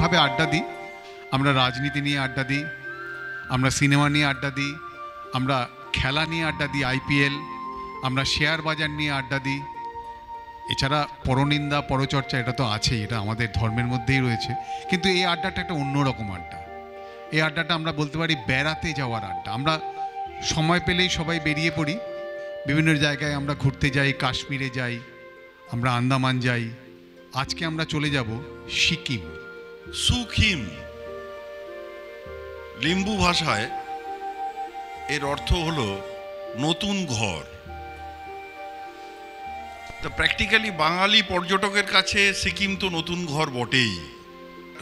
বিভিন্নভাবে আড্ডা দিই। আমরা রাজনীতি নিয়ে আড্ডা দিই, আমরা সিনেমা নিয়ে আড্ডা দিই, আমরা খেলা নিয়ে আড্ডা দিই, আইপিএল, আমরা শেয়ার বাজার নিয়ে আড্ডা দিই। এছাড়া পরনিন্দা পরচর্চা এটা তো আছেই, এটা আমাদের ধর্মের মধ্যেই রয়েছে। কিন্তু এই আড্ডাটা একটা অন্যরকম আড্ডা। এই আড্ডাটা আমরা বলতে পারি বেড়াতে যাওয়ার আড্ডা। আমরা সময় পেলেই সবাই বেরিয়ে পড়ি, বিভিন্ন জায়গায় আমরা ঘুরতে যাই, কাশ্মীরে যাই, আমরা আন্দামান যাই। আজকে আমরা চলে যাব সিকিম। সুখিম লিম্বু ভাষায় এর অর্থ হলো নতুন ঘর। তো প্র্যাকটিক্যালি বাঙালি পর্যটকের কাছে সিকিম তো নতুন ঘর বটেই।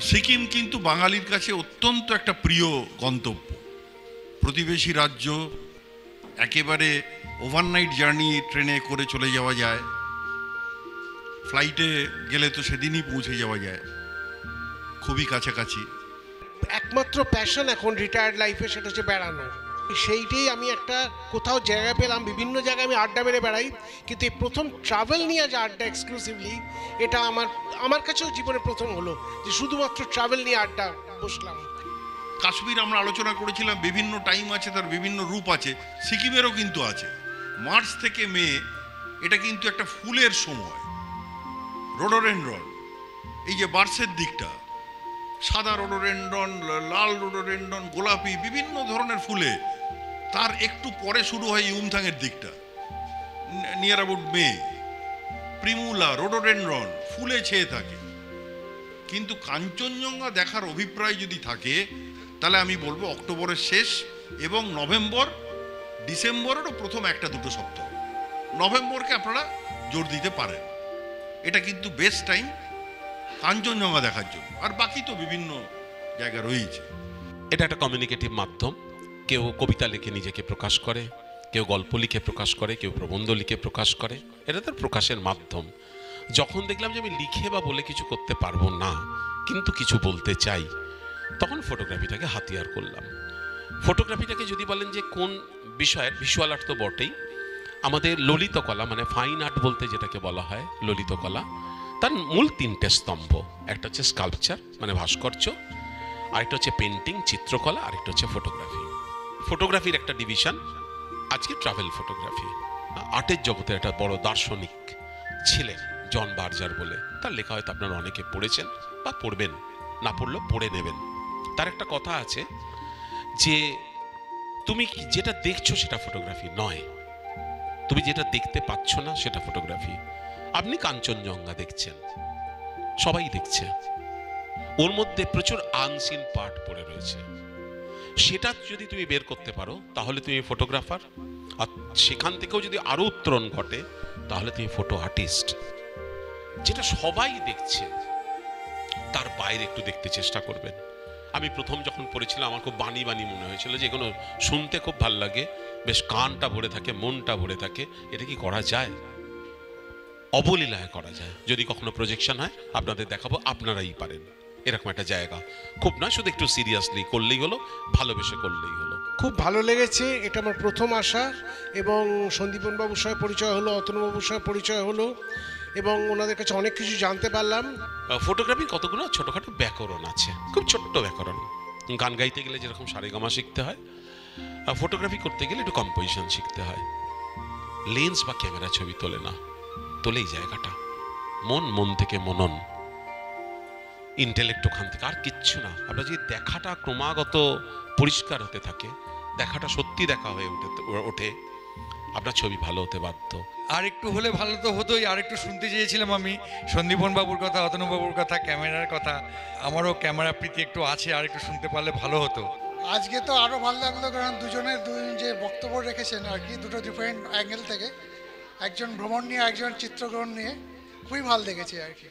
সিকিম কিন্তু বাঙালির কাছে অত্যন্ত একটা প্রিয় গন্তব্য। প্রতিবেশী রাজ্য, একেবারে ওভারনাইট জার্নি ট্রেনে করে চলে যাওয়া যায়, ফ্লাইটে গেলে তো সেদিনই পৌঁছে যাওয়া যায়, খুবই কাছাকাছি। একমাত্র প্যাশন এখন রিটায়ার্ড লাইফে সেটা হচ্ছে বেড়ানো। সেইটাই আমি একটা কোথাও জায়গা পেলাম, বিভিন্ন জায়গায় আমি আড্ডা মেরে বেড়াই, কিন্তু এই প্রথম ট্রাভেল নিয়ে যে আড্ডা এক্সক্লুসিভলি, এটা আমার কাছেও জীবনে প্রথম হলো যে শুধুমাত্র ট্রাভেল নিয়ে আড্ডা বসলাম। কাশ্মীর আমরা আলোচনা করেছিলাম, বিভিন্ন টাইম আছে, তার বিভিন্ন রূপ আছে। সিকিমেরও কিন্তু আছে। মার্চ থেকে মে এটা কিন্তু একটা ফুলের সময়, রোডোডেনড্রন। এই যে বার্সের দিকটা, সাদা রোডোডেনড্রন, লাল রোডোডেনড্রন, গোলাপি, বিভিন্ন ধরনের ফুলে। তার একটু পরে শুরু হয় ইউমথাংয়ের দিকটা, near about May. Primula, rhododendron ফুলে ছেয়ে থাকে। কিন্তু কাঞ্চনজঙ্ঘা দেখার অভিপ্রায় যদি থাকে তাহলে আমি বলবো অক্টোবরের শেষ এবং নভেম্বর, ডিসেম্বরেরও প্রথম একটা দুটো সপ্তাহ। নভেম্বরকে আপনারা জোর দিতে পারেন, এটা কিন্তু বেস্ট টাইম কাঞ্চনজঙ্ঘা দেখার জন্য। আর বাকি তো বিভিন্ন জায়গা রয়েছে। এটা একটা কমিউনিকেটিভ মাধ্যম। কেউ কবিতা লিখে নিজেকে প্রকাশ করে, কেউ গল্প লিখে প্রকাশ করে, কেউ প্রবন্ধ লিখে প্রকাশ করে। এটা তার প্রকাশের মাধ্যম। যখন দেখলাম যে আমি লিখে বা বলে কিছু করতে পারবো না, কিন্তু কিছু বলতে চাই, তখন ফটোগ্রাফিটাকে হাতিয়ার করলাম। ফটোগ্রাফিটাকে যদি বলেন যে কোন বিষয়ের, ভিজুয়াল আর্ট তো বটেই, আমাদের ললিত কলা মানে ফাইন আর্ট বলতে যেটাকে বলা হয় ললিত কলা, তার মূল তিনটে স্তম্ভ। একটা হচ্ছে স্কাল্পচার মানে ভাস্কর্য, আরেকটা হচ্ছে পেন্টিং চিত্রকলা, আরেকটা হচ্ছে ফটোগ্রাফি। ফটোগ্রাফির একটা ডিভিশন আজকে ট্রাভেল ফটোগ্রাফি। আর্টের জগতের একটা বড় দার্শনিক ছিলেন জন বার্জার বলে, তার লেখা হয়তো আপনারা অনেকে পড়েছেন বা পড়বেন, না পড়লেও পড়ে নেবেন। তার একটা কথা আছে যে তুমি যেটা দেখছো সেটা ফটোগ্রাফি নয়, তুমি যেটা দেখতে পাচ্ছ না সেটা ফটোগ্রাফি। আপনি কাঞ্চনজঙ্ঘা দেখছেন, সবাই দেখছে, ওর মধ্যে প্রচুর আনসিন পার্ট পড়ে রয়েছে। সেটা যদি তুমি বের করতে পারো তাহলে তুমি ফটোগ্রাফার, আর সেখান থেকেও যদি আরো উত্তরণ ঘটে তাহলে তুমি ফটো আর্টিস্ট। যেটা সবাই দেখছে তার বাইরে একটু দেখতে চেষ্টা করবেন। আমি প্রথম যখন পড়েছিলাম আমার খুব বাণী বাণী মনে হয়েছিল, যে কোনো শুনতে খুব ভাল লাগে, বেশ কানটা ভরে থাকে, মনটা ভরে থাকে। এটা কি করা যায়? অবলীলায় করা যায়। যদি কখনো প্রজেকশন হয় আপনাদের দেখাবো, আপনারাই পারেন। এরকম একটা জায়গা খুব না, শুধু একটু সিরিয়াসলি করলেই হলো, ভালোবেসে করলেই হলো। খুব ভালো লেগেছে, এটা আমার প্রথম আসা, এবং সন্দীপন বাবুর সঙ্গে পরিচয় হলো, অতনুবাবুর সঙ্গে পরিচয় হলো, এবং ওনাদের কাছে অনেক কিছু জানতে পারলাম। ফটোগ্রাফি কতগুলো ছোটখাটো ব্যাকরণ আছে, খুব ছোট্ট ব্যাকরণ। গান গাইতে গেলে যেরকম সারেগামা শিখতে হয়, ফটোগ্রাফি করতে গেলে একটু কম্পোজিশন শিখতে হয়। লেন্স বা ক্যামেরা ছবি তোলে না, তোলে এই জায়গাটা মন থেকে মনন, ইন্টেলেক্ট ওখান থেকে, আর কিচ্ছু না। আপনার যদি দেখাটা ক্রমাগত পরিষ্কার হতে থাকে, দেখাটা সত্যি দেখা হয়ে ওঠে, আপনার ছবি ভালো হতে বাধ্য। আর একটু হলে ভালো তো হতোই। আর একটু শুনতে চেয়েছিলাম আমি সন্দীপন বাবুর কথা, অতনুবাবুর কথা, ক্যামেরার কথা। আমারও ক্যামেরা প্রীতি একটু আছে, আর একটু শুনতে পারলে ভালো হতো। আজকে তো আরও ভালো লাগলো, কারণ দুজন যে বক্তব্য রেখেছেন আর কি, দুটো ডিফারেন্ট অ্যাঙ্গেল থেকে, একজন ভ্রমণ নিয়ে, একজন চিত্রগ্রহণ নিয়ে, খুবই ভালো লেগেছে আর কি।